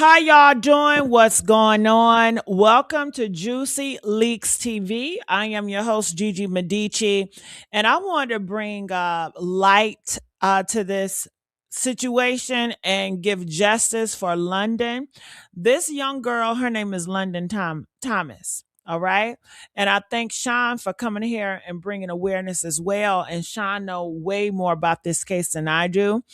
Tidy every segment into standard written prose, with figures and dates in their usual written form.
How y'all doing? What's going on? Welcome to Juicy Leaks TV. I am your host, Gigi Medici, and I want to bring light to this situation and give justice for London. This young girl, her name is London Thomas. All right. And I thank Sean for coming here and bringing awareness as well. And Sean know way more about this case than I do.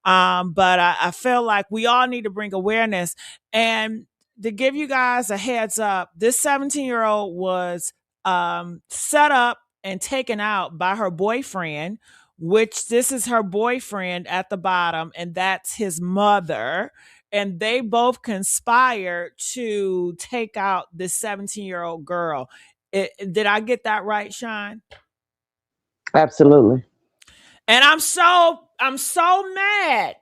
But I feel like we all need to bring awareness. And to give you guys a heads up, this 17-year-old was set up and taken out by her boyfriend, which this is her boyfriend at the bottom, and that's his mother. And they both conspired to take out this 17-year-old girl. Did I get that right, Sean? Absolutely. And I'm so mad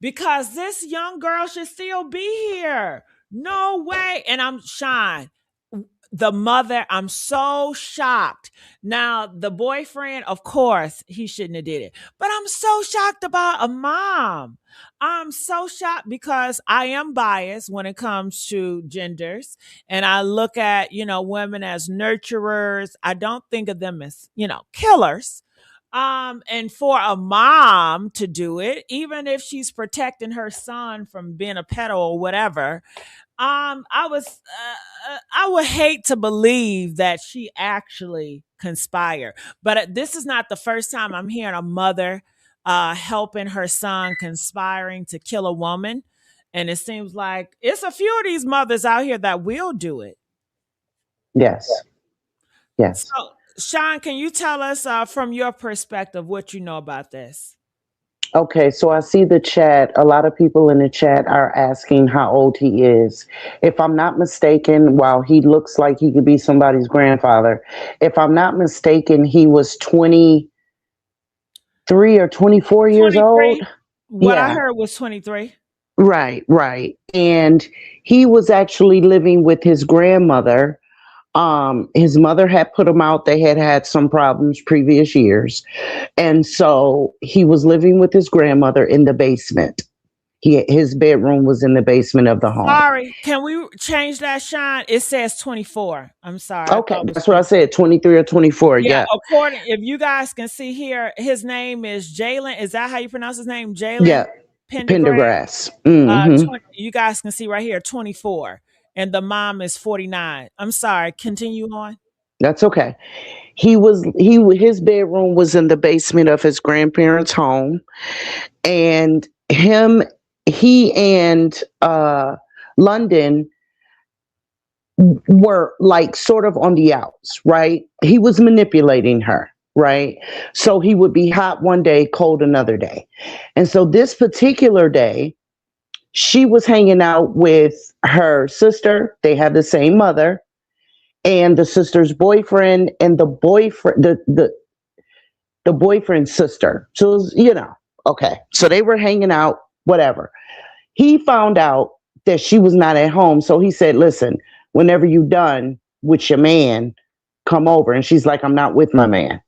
because this young girl should still be here. No way. And I'm Sean, the mother, I'm so shocked. Now, the boyfriend, of course, he shouldn't have did it. But I'm so shocked about a mom. I'm so shocked because I am biased when it comes to genders. And I look at, women as nurturers. I don't think of them as, killers. And for a mom to do it, even if she's protecting her son from being a pedo or whatever, I would hate to believe that she actually conspired. But this is not the first time I'm hearing a mother helping her son conspiring to kill a woman. And it seems like it's a few of these mothers out here that will do it. Yes. Yes. So, Sean, can you tell us from your perspective what you know about this? Okay, so I see the chat. A lot of people in the chat are asking how old he is. If I'm not mistaken, while he looks like he could be somebody's grandfather, if I'm not mistaken, he was 23 or 24 years 23. old. What I heard was 23. Right, right. And he was actually living with his grandmother. His mother had put him out. They had had some problems previous years. And so he was living with his grandmother in the basement. His bedroom was in the basement of the home. Sorry, can we change that, Sean? It says 24. I'm sorry. Okay, that's what I said, 23 or 24. Yeah. According, if you guys can see here, his name is Jalen. Is that how you pronounce his name? Jalen? Yeah. Pendergrass. Mm-hmm. You guys can see right here, 24. And the mom is 49. I'm sorry. Continue on. That's okay. His bedroom was in the basement of his grandparents' home, and he and London were like sort of on the outs, right? He was manipulating her, right? So he would be hot one day, cold another day. And so this particular day, she was hanging out with her sister. They have the same mother, and the sister's boyfriend and the boyfriend's sister. So it was, okay. So they were hanging out, whatever. He found out that she was not at home. So he said, listen, whenever you're done with your man, come over. And she's like, I'm not with my man.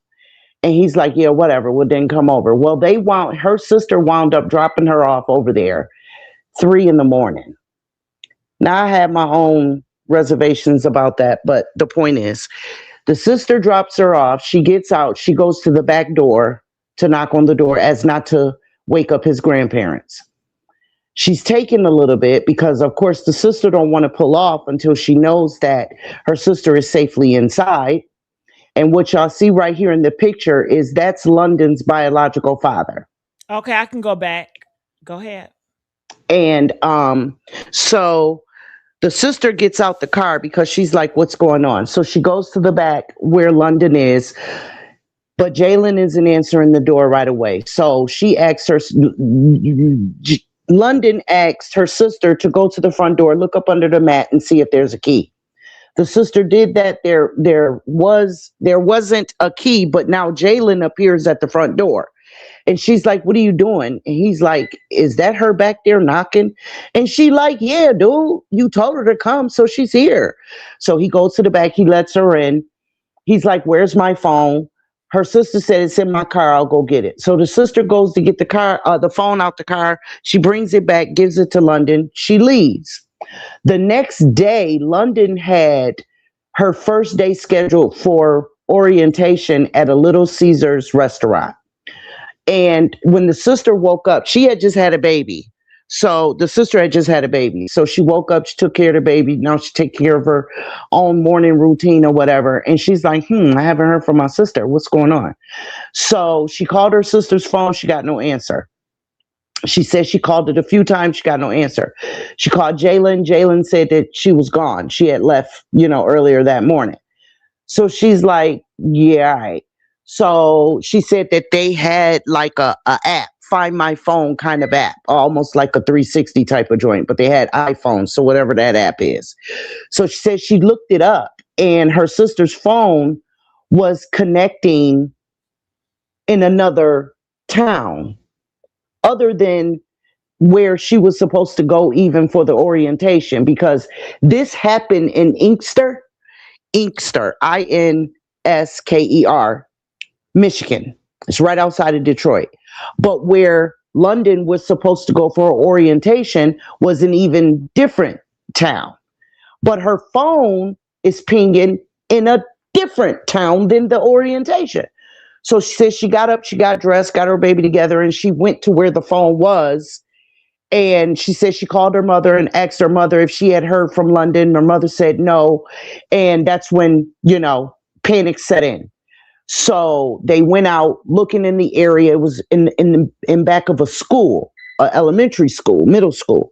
And he's like, yeah, whatever. Well, then come over. Well, her sister wound up dropping her off over there 3 a.m. Now I have my own reservations about that, but the point is, the sister drops her off. She gets out. She goes to the back door to knock on the door as not to wake up his grandparents. She's taken a little bit because, of course, the sister don't want to pull off until she knows that her sister is safely inside. And what y'all see right here in the picture is that's London's biological father. Okay, I can go back. Go ahead. And so the sister gets out the car because she's like, what's going on? So she goes to the back where London is, but Jalen isn't answering the door right away. So she asks London asked her sister to go to the front door, look up under the mat and see if there's a key. The sister did that. There wasn't a key, but now Jalen appears at the front door. And she's like, what are you doing? And he's like, is that her back there knocking? And she like, yeah, dude, you told her to come. So she's here. So he goes to the back. He lets her in. He's like, where's my phone? Her sister said, it's in my car. I'll go get it. So the sister goes to get the phone out the car. She brings it back, gives it to London. She leaves. The next day, London had her first day scheduled for orientation at a Little Caesars restaurant. And when the sister woke up, she had just had a baby. So the sister had just had a baby. So she woke up, she took care of the baby. Now she take care of her own morning routine or whatever. And she's like, I haven't heard from my sister. What's going on? So she called her sister's phone. She got no answer. She said she called it a few times. She got no answer. She called Jalen. Jalen said that she was gone. She had left, earlier that morning. So she's like, yeah, all right. So she said that they had like a app, Find My Phone kind of app, almost like a 360 type of joint, but they had iPhones. So whatever that app is. So she said she looked it up and her sister's phone was connecting in another town other than where she was supposed to go even for the orientation, because this happened in Inkster, Insker, Michigan. It's right outside of Detroit. But where London was supposed to go for orientation was an even different town. But her phone is pinging in a different town than the orientation. So she says she got up, she got dressed, got her baby together, and she went to where the phone was. And she said she called her mother and asked her mother if she had heard from London. Her mother said no. And that's when, panic set in. So they went out looking in the area. It was in back of a school, elementary school, middle school.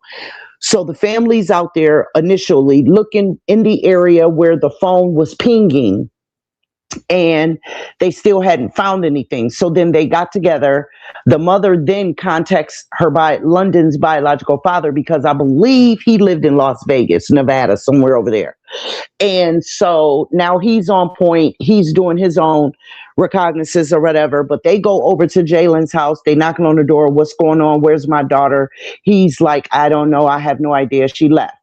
So the family's out there initially looking in the area where the phone was pinging, and they still hadn't found anything. So then they got together. The mother then contacts London's biological father, because I believe he lived in Las Vegas, Nevada, somewhere over there. And so now he's on point. He's doing his own recognizance or whatever, but they go over to Jalen's house. They knocking on the door. What's going on? Where's my daughter? He's like, I don't know. I have no idea. She left.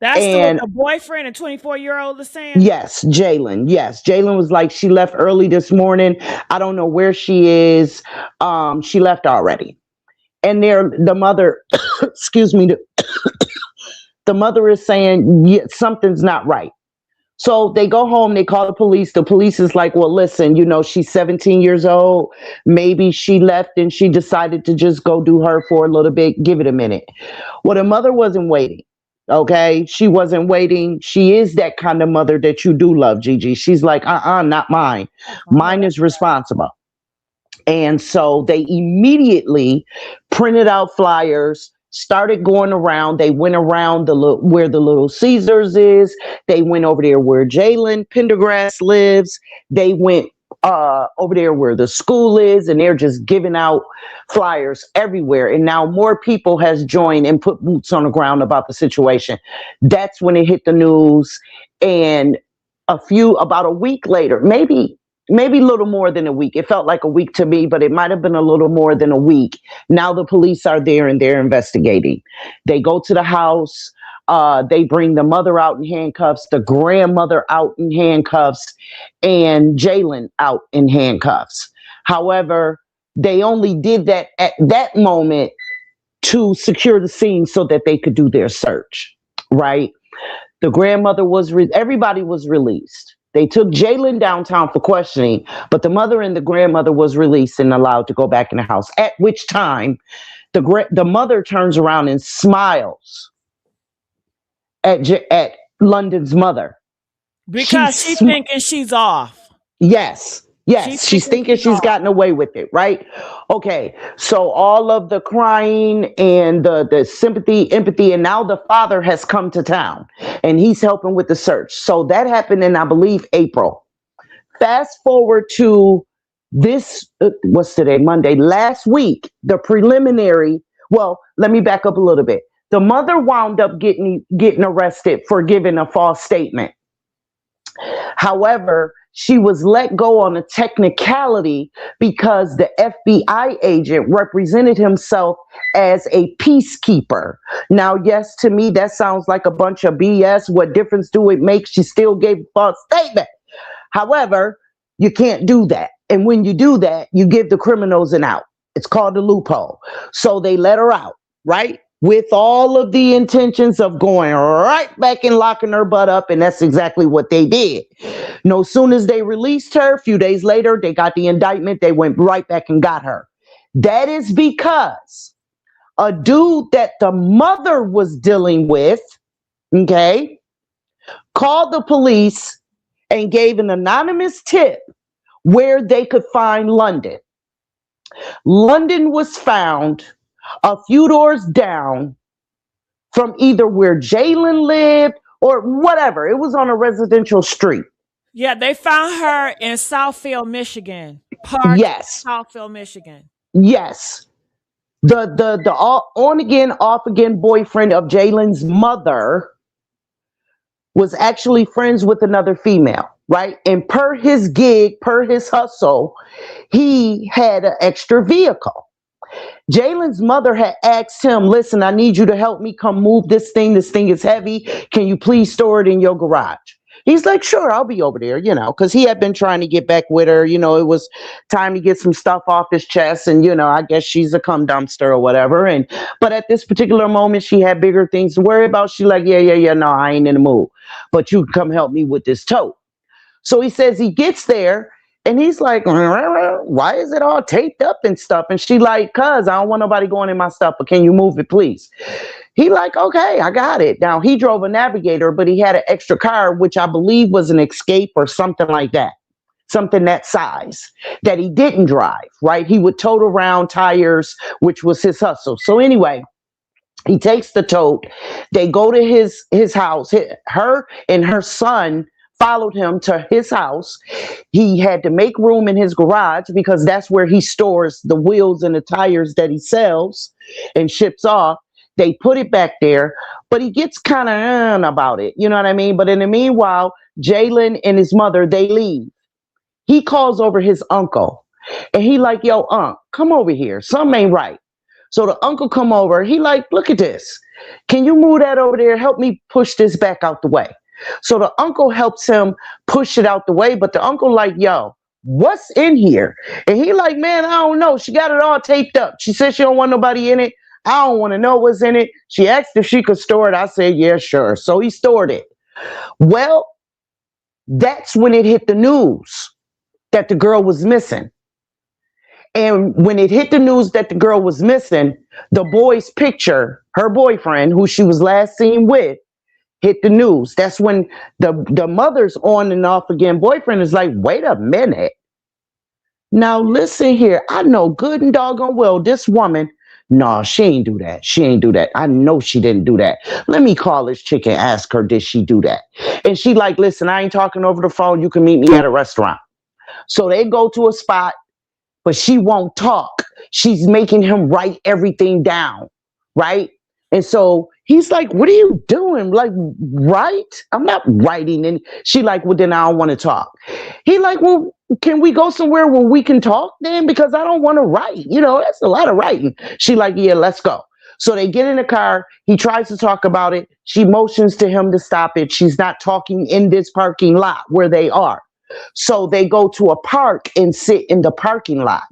That's And the boyfriend, a 24-year-old, is saying? yes, Jalen. Yes, Jalen was like, she left early this morning. I don't know where she is. She left already. And the mother, excuse me, the mother is saying, yeah, something's not right. So they go home, they call the police. The police is like, well, listen, she's 17 years old. Maybe she left and she decided to just go do her for a little bit. Give it a minute. Well, the mother wasn't waiting. Okay. She wasn't waiting. She is that kind of mother that you do love, Gigi. She's like, not mine. Mine is responsible. And so they immediately printed out flyers, started going around. They went around where the Little Caesars is. They went over there where Jalen Pendergrass lives. They went over there where the school is, and they're just giving out flyers everywhere. And now more people has joined and put boots on the ground about the situation. That's when it hit the news. And about a week later, maybe a little more than a week. It felt like a week to me, but it might have been a little more than a week. Now the police are there and they're investigating. They go to the house. They bring the mother out in handcuffs, the grandmother out in handcuffs, and Jalen out in handcuffs. However, they only did that at that moment to secure the scene so that they could do their search, right? The grandmother everybody was released. They took Jalen downtown for questioning, but the mother and the grandmother was released and allowed to go back in the house, at which time the mother turns around and smiles at London's mother. Because she's thinking she's off. Yes. She's thinking she's gotten away with it, right? Okay. So all of the crying and the sympathy, empathy, and now the father has come to town and he's helping with the search. So that happened in, I believe, April. Fast forward to this, what's today? Monday. Last week, the preliminary, well, let me back up a little bit. The mother wound up getting arrested for giving a false statement. However, she was let go on a technicality because the FBI agent represented himself as a peacekeeper. Now, yes, to me, that sounds like a bunch of BS. What difference do it make? She still gave a false statement. However, you can't do that. And when you do that, you give the criminals an out. It's called a loophole. So they let her out, right? With all of the intentions of going right back and locking her butt up. And that's exactly what they did. No soon as they released her, a few days later, they got the indictment. They went right back and got her. That is because a dude that the mother was dealing with, okay, called the police and gave an anonymous tip where they could find London. London was found a few doors down from either where Jalen lived or whatever. It was on a residential street. Yeah, they found her in Southfield, Michigan. Park in Yes, Southfield, Michigan. yes. The on again, off again boyfriend of Jalen's mother was actually friends with another female, right? And per his gig, per his hustle, he had an extra vehicle. Jalen's mother had asked him, listen, I need you to help me come move this thing. This thing is heavy. Can you please store it in your garage? He's like, sure, I'll be over there, because he had been trying to get back with her. It was time to get some stuff off his chest. And, I guess she's a cum dumpster or whatever. But at this particular moment, she had bigger things to worry about. She like, yeah, no, I ain't in the mood. But you can come help me with this tote. So he says he gets there and he's like, why is it all taped up and stuff? And she like, cuz I don't want nobody going in my stuff, but can you move it, please? He like, okay, I got it. Now he drove a Navigator, but he had an extra car, which I believe was an Escape or something like that. Something that size that he didn't drive, right? He would tote around tires, which was his hustle. So anyway, he takes the tote. They go to his house. Her and her son followed him to his house. He had to make room in his garage because that's where he stores the wheels and the tires that he sells and ships off. They put it back there, but he gets kind of about it. You know what I mean? But in the meanwhile, Jalen and his mother, they leave. He calls over his uncle and he like, yo, come over here. Something ain't right. So the uncle come over. He like, look at this. Can you move that over there? Help me push this back out the way. So the uncle helps him push it out the way. But the uncle like, yo, what's in here? And he like, man, I don't know. She got it all taped up. She said she don't want nobody in it. I don't want to know what's in it. She asked if she could store it. I said, yeah, sure. So he stored it. Well, that's when it hit the news that the girl was missing. And when it hit the news that the girl was missing, the boy's picture, her boyfriend, who she was last seen with, hit the news. That's when the mother's on and off again boyfriend is like, wait a minute. Now listen here. I know good and doggone well this woman, no, she ain't do that. She ain't do that. I know she didn't do that. Let me call this chick and ask her, did she do that? And she like, listen, I ain't talking over the phone. You can meet me at a restaurant. So they go to a spot, but she won't talk. She's making him write everything down, right? And so he's like, what are you doing? Like, write? I'm not writing. And she like, well, then I don't want to talk. He like, well, can we go somewhere where we can talk then? Because I don't want to write. That's a lot of writing. She like, yeah, let's go. So they get in the car. He tries to talk about it. She motions to him to stop it. She's not talking in this parking lot where they are. So they go to a park and sit in the parking lot.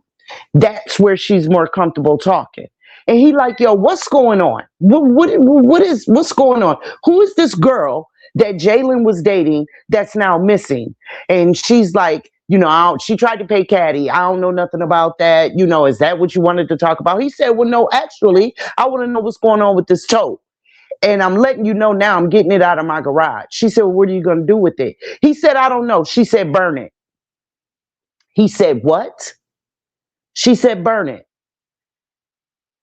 That's where she's more comfortable talking. And he like, yo, what's going on? What's going on? Who is this girl that Jalen was dating that's now missing? And she's like, she tried to pay Caddy. I don't know nothing about that. Is that what you wanted to talk about? He said, well, no, actually, I want to know what's going on with this tote. And I'm letting you know now I'm getting it out of my garage. She said, well, what are you going to do with it? He said, I don't know. She said, burn it. He said, what? She said, burn it.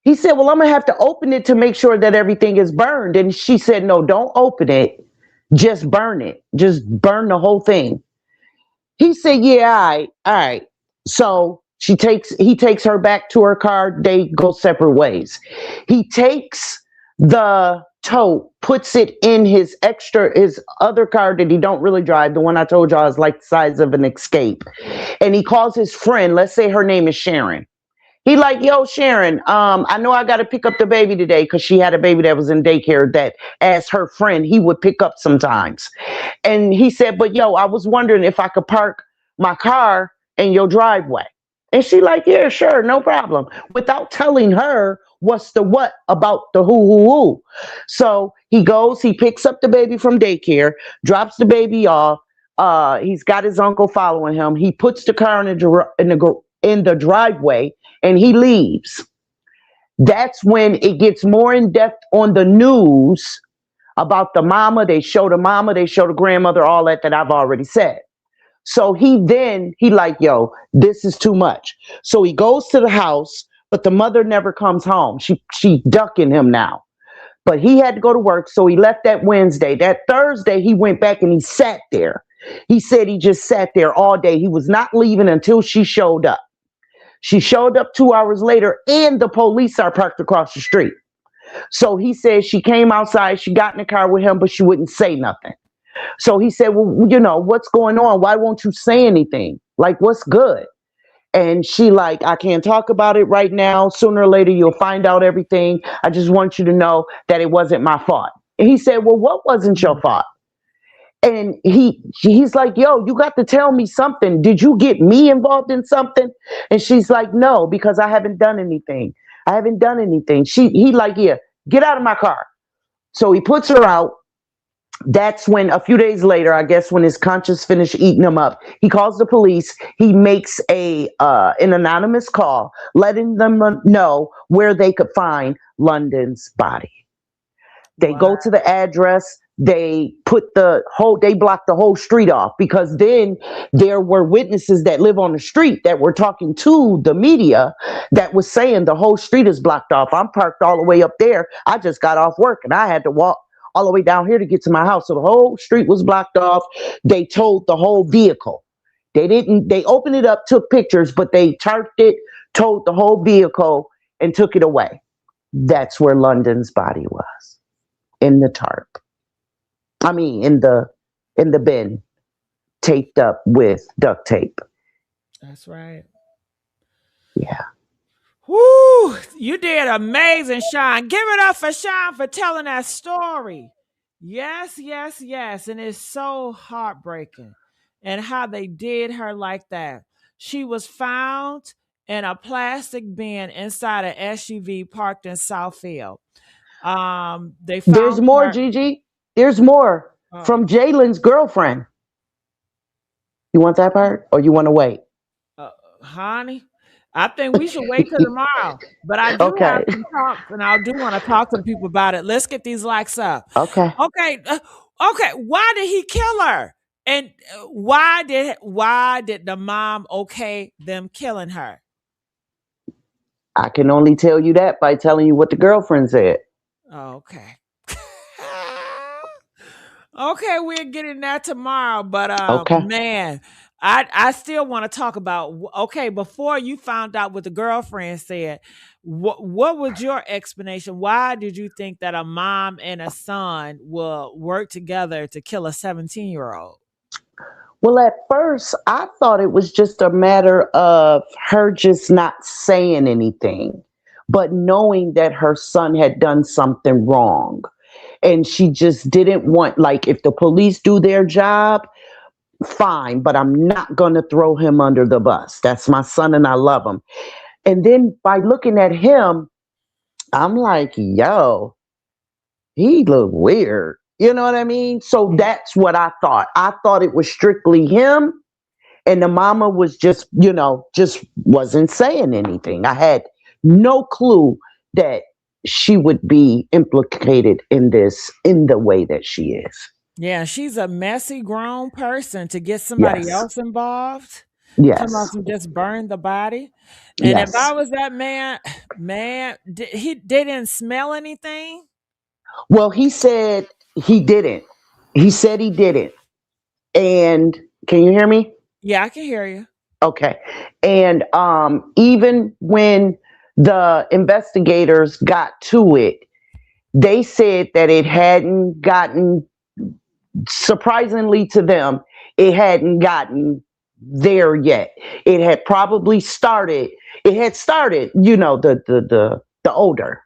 He said, well, I'm going to have to open it to make sure that everything is burned. And she said, no, don't open it. Just burn it. Just burn the whole thing. He said, yeah, all right. So he takes her back to her car. They go separate ways. He takes the tote, puts it in his other car that he don't really drive. The one I told y'all is like the size of an Escape. And he calls his friend. Let's say her name is Sharon. He like, yo, Sharon, I know I got to pick up the baby today because she had a baby that was in daycare that as her friend, he would pick up sometimes. And he said, but yo, I was wondering if I could park my car in your driveway. And she like, yeah, sure, no problem. Without telling her what's the what about the who. So he goes, he picks up the baby from daycare, drops the baby off. He's got his uncle following him. He puts the car in the driveway and he leaves. That's when it gets more in depth on the news about the mama. They show the mama, they show the grandmother, all that I've already said. So he like, yo, this is too much. So he goes to the house, but the mother never comes home. She ducking him now. But he had to go to work, so he left that Wednesday. That Thursday, he went back and he sat there. He said he just sat there all day. He was not leaving until she showed up. She showed up 2 hours later, and the police are parked across the street. So he said she came outside, she got in the car with him, but she wouldn't say nothing. So he said, well, what's going on? Why won't you say anything? Like, what's good? And she like, I can't talk about it right now. Sooner or later, you'll find out everything. I just want you to know that it wasn't my fault. And he said, well, what wasn't your fault? And he's like, yo, you got to tell me something. Did you get me involved in something? And she's like, no, because I haven't done anything. I haven't done anything. He like, yeah, get out of my car. So he puts her out. That's when a few days later, I guess when his conscience finished eating him up, he calls the police. He makes an anonymous call, letting them know where they could find London's body. They Wow. go to the address. They blocked the whole street off, because then there were witnesses that live on the street that were talking to the media that was saying the whole street is blocked off. I'm parked all the way up there. I just got off work and I had to walk all the way down here to get to my house. So the whole street was blocked off. They towed the whole vehicle. They opened it up, took pictures, but they tarped it, towed the whole vehicle and took it away. That's where London's body was, in the tarp. I mean, in the bin, taped up with duct tape. That's right. Yeah. Woo! You did amazing, Sean. Give it up for Sean for telling that story. Yes, yes, yes. And it's so heartbreaking. And how they did her like that. She was found in a plastic bin inside an SUV parked in Southfield. They There's found more, her. Gigi. There's more Uh, from Jalen's girlfriend. You want that part, or you want to wait? Honey, I think we should wait till tomorrow. But I do have Okay. some talks, and I do want to talk to people about it. Let's get these likes up. Okay. Okay, okay. Why did he kill her? And why did the mom okay them killing her? I can only tell you that by telling you what the girlfriend said. Okay. Okay, we're getting that tomorrow, but Okay. man, I still want to talk about okay, before you found out what the girlfriend said, what was your explanation? Why did you think that a mom and a son will work together to kill a 17-year-old? Well, at first, I thought it was just a matter of her just not saying anything, but knowing that her son had done something wrong. And she just didn't want, like, if the police do their job, fine, but I'm not going to throw him under the bus. That's my son and I love him. And then by looking at him, I'm like, yo, he looked weird. You know what I mean? So that's what I thought. I thought it was strictly him, and the mama was just, just wasn't saying anything. I had no clue that she would be implicated in this in the way that she is. Yeah, she's a messy grown person to get somebody Yes. else involved. Talking about Yes. some just burn the body. And if I Yes. was that man, man, they didn't smell anything. Well, he said he didn't. He said he didn't. And can you hear me? Yeah, I can hear you. Okay. And even when the investigators got to it, they said that it hadn't gotten, surprisingly to them, it hadn't gotten there yet. It had probably started. It had started, the odor,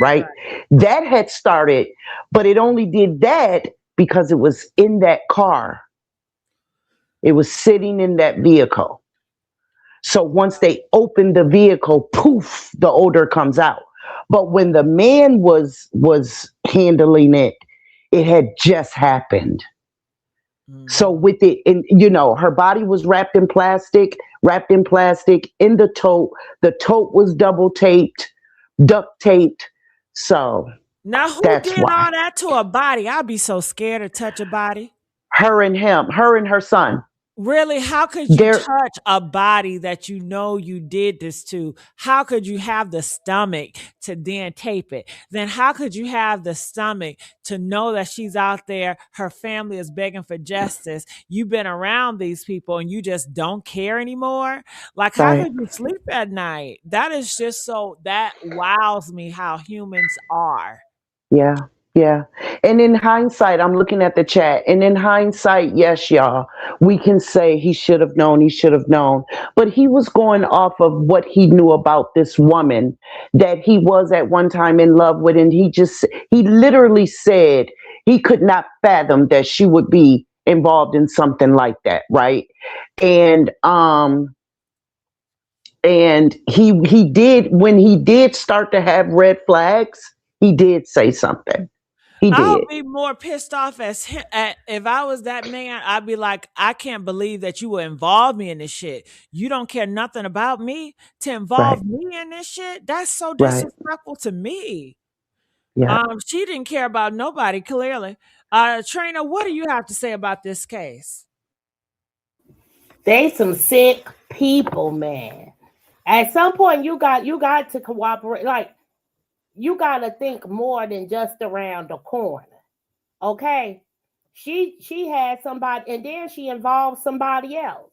right? Right. That had started, but it only did that because it was in that car. It was sitting in that vehicle. So once they open the vehicle, poof, the odor comes out. But when the man was handling it, it had just happened. So Mhm. with it, and her body was wrapped in plastic in the tote. The tote was double taped, duct taped. So Now, who that's did why. all that to a body? I'd be so scared to touch a body. Her and her son. Really, how could you They're touch a body that you know you did this to? How could you have the stomach to then tape it? Then how could you have the stomach to know that she's out there, her family is begging for justice, you've been around these people and you just don't care anymore? Like, how right. could you sleep at night? That is just so, that wows me how humans are. Yeah, yeah. And in hindsight, I'm looking at the chat, and in hindsight, yes, y'all, we can say he should have known, he should have known. But he was going off of what he knew about this woman that he was at one time in love with, and he literally said he could not fathom that she would be involved in something like that, right? And he did, when he did start to have red flags, he did say something. He I'll did. be more pissed off as if I was that man. I'd be like, I can't believe that you would involve me in this shit. You don't care nothing about me to Right. involve me in this shit. That's so Right. disrespectful to me. Yeah. She didn't care about nobody, clearly. Trainer, what do you have to say about this case? They some sick people, man. At some point, you got to cooperate. Like, you got to think more than just around the corner. Okay, she had somebody, and then she involved somebody else.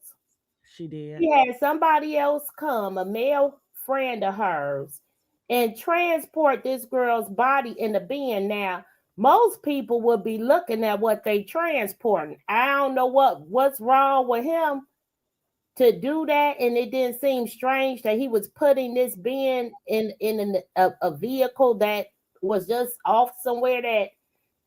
She did. She had somebody else come, a male friend of hers, and transport this girl's body in the bin. Now, most people would be looking at what they transporting. I don't know what's wrong with him to do that, and it didn't seem strange that he was putting this bin in a vehicle that was just off somewhere. That,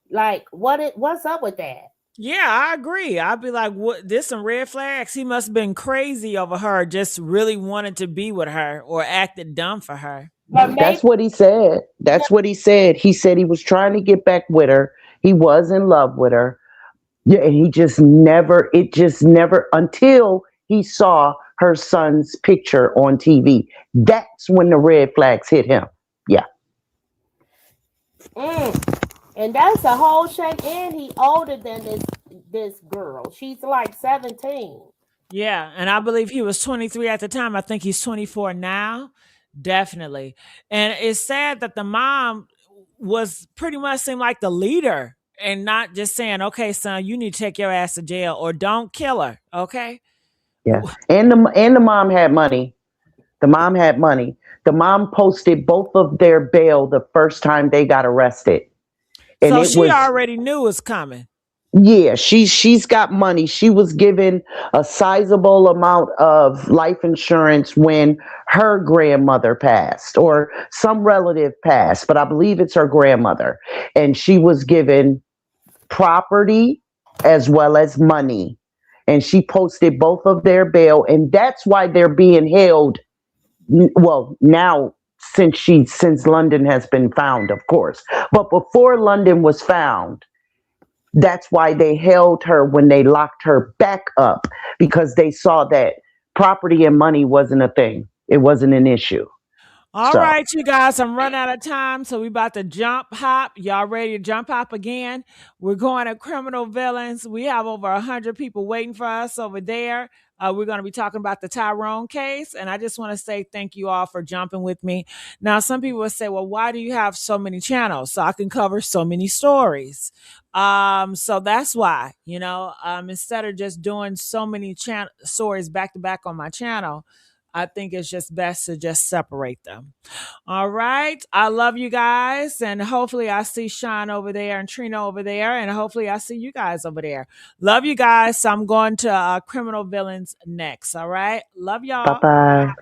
like, what's up with that? Yeah, I agree. I'd be like, what? There's some red flags. He must have been crazy over her, just really wanted to be with her or acted dumb for her. But maybe. That's what he said. That's what he said. He said he was trying to get back with her. He was in love with her. Yeah, and it just never, until he saw her son's picture on TV. That's when the red flags hit him. Yeah. And that's a whole shame. And he older than this girl. She's like 17. Yeah, and I believe he was 23 at the time. I think he's 24 now. Definitely. And it's sad that the mom was pretty much seemed like the leader and not just saying, "Okay, son, you need to take your ass to jail or don't kill her." Okay? Yeah. And the mom had money. The mom had money. The mom posted both of their bail the first time they got arrested. And So it she was, already knew it was coming. yeah, she's got money. She was given a sizable amount of life insurance when her grandmother passed or some relative passed, but I believe it's her grandmother. And she was given property as well as money. And she posted both of their bail, and that's why they're being held. Well, now, since London has been found, of course, but before London was found, that's why they held her when they locked her back up, because they saw that property and money wasn't a thing. It wasn't an issue. All So, right, you guys, I'm running out of time, so we about to jump hop. Y'all ready to jump hop again? We're going to criminal villains. We have over 100 people waiting for us over there. We're going to be talking about the Tyrone case, and I just want to say thank you all for jumping with me. Now, some people will say, well, why do you have so many channels? So I can cover so many stories. So that's why, instead of just doing so many stories back to back on my channel, I think it's just best to just separate them. All right. I love you guys. And hopefully I see Sean over there and Trina over there. And hopefully I see you guys over there. Love you guys. So I'm going to criminal villains next. All right. Love bye y'all. bye.